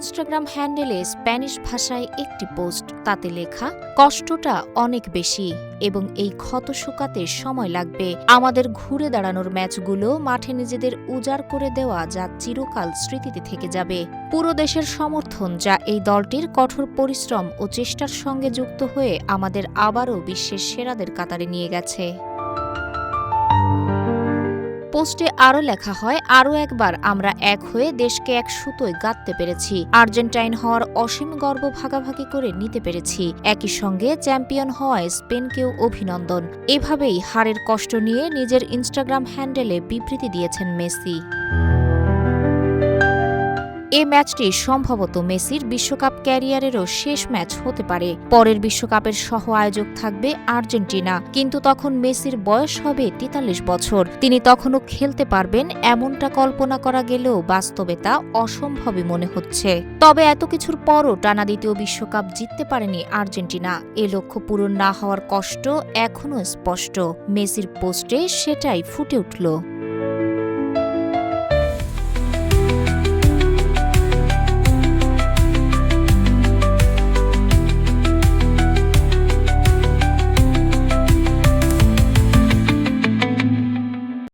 Instagram হ্যান্ডেলে Spanish ভাষায় একটি পোস্ট, তাতে লেখা, কষ্টটা অনেক বেশি এবং এই ক্ষত শুকাতে সময় লাগবে। আমাদের ঘুরে দাঁড়ানোর ম্যাচগুলো মাঠে নিজেদের উজাড় করে দেওয়া, যা চিরকাল স্মৃতিতে থেকে যাবে। পুরো দেশের সমর্থন, যা এই দলটির কঠোর পরিশ্রম ও চেষ্টার সঙ্গে যুক্ত হয়ে আমাদের আবারও বিশ্বের সেরাদের কাতারে নিয়ে গেছে। পোস্টে আরও লেখা হয়, আরও একবার আমরা এক হয়ে দেশকে এক সুতোয় গাঁথতে পেরেছি। আর্জেন্টাইন হওয়ার অসীম গর্ব ভাগাভাগি করে নিতে পেরেছি। একই সঙ্গে চ্যাম্পিয়ন হওয়ায় স্পেনকেও অভিনন্দন। এভাবেই হারের কষ্ট নিয়ে নিজের ইনস্টাগ্রাম হ্যান্ডেলে বিবৃতি দিয়েছেন মেসি। এ ম্যাচটি সম্ভবত মেসির বিশ্বকাপ ক্যারিয়ারেরও শেষ ম্যাচ হতে পারে। পরের বিশ্বকাপের সহ আয়োজক থাকবে আর্জেন্টিনা, কিন্তু তখন মেসির বয়স হবে ৪৩ বছর। তিনি তখনও খেলতে পারবেন এমনটা কল্পনা করা গেলেও বাস্তবে তা অসম্ভবই মনে হচ্ছে। তবে এত কিছুর পরও টানা দ্বিতীয় বিশ্বকাপ জিততে পারেনি আর্জেন্টিনা। এ লক্ষ্য পূরণ না হওয়ার কষ্ট এখনও স্পষ্ট। মেসির পোস্টে সেটাই ফুটে উঠল।